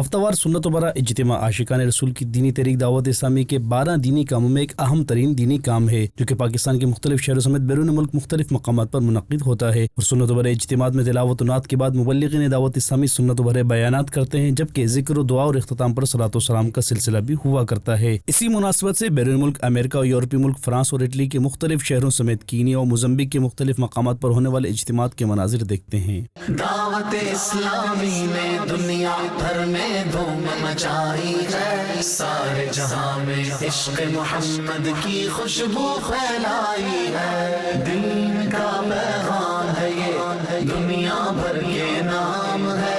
ہفتہ وار سنت و برا اجتماع عاشقان رسول کی دینی تحریک دعوت اسلامی کے 12 دینی کاموں میں ایک اہم ترین دینی کام ہے جو کہ پاکستان کے مختلف شہروں سمیت بیرون ملک مختلف مقامات پر منعقد ہوتا ہے، اور سنت و برا اجتماعات میں تلاوت و نعت کے بعد مبلغین دعوت اسلامی سنت و برے بیانات کرتے ہیں، جبکہ ذکر و دعا اور اختتام پر صلاۃ و سلام کا سلسلہ بھی ہوا کرتا ہے۔ اسی مناسبت سے بیرون ملک امریکہ اور یورپی ملک فرانس اور اٹلی کے مختلف شہروں سمیت کینیا اور موزمبیق کے مختلف مقامات پر ہونے والے اجتماعات کے مناظر دیکھتے ہیں۔ دعوت اسلامی نے دنیا بھر میں دھوم مچائی ہے، سارے جہاں میں عشق محمد کی خوشبو پھیلائی ہے، دین کا پیغام ہے یہ دنیا بھر کے نام ہے،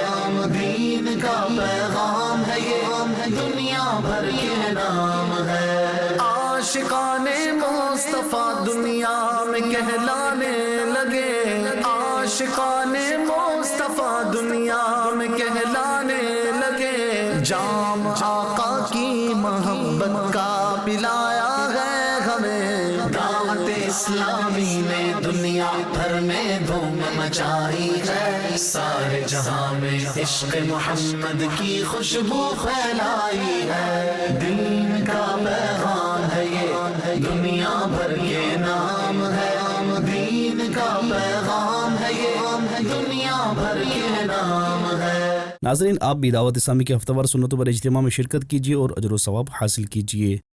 دین کا پیغام ہے یہ دنیا بھر کے نام ہے۔ عاشقان مصطفیٰ دنیا میں کہلانے لگے، عاشقان مصطفیٰ دنیا میں کہلانے لگے، جام آقا کی محبت کا پلایا ہے ہمیں۔ دعوت اسلامی نے دنیا بھر میں دھوم مچائی ہے، سارے جہاں میں عشق محمد کی خوشبو پھیلائی ہے، دین کا پیغام ہے یہ دنیا بھر کے نام ہے، دین کا پیغام ہے یہ دنیا بھر کے نام ہے۔ ناظرین، آپ بھی دعوت اسلامی کے ہفتہ وار سنت و برے اجتماع میں شرکت کیجیے اور اجر و ثواب حاصل کیجیے۔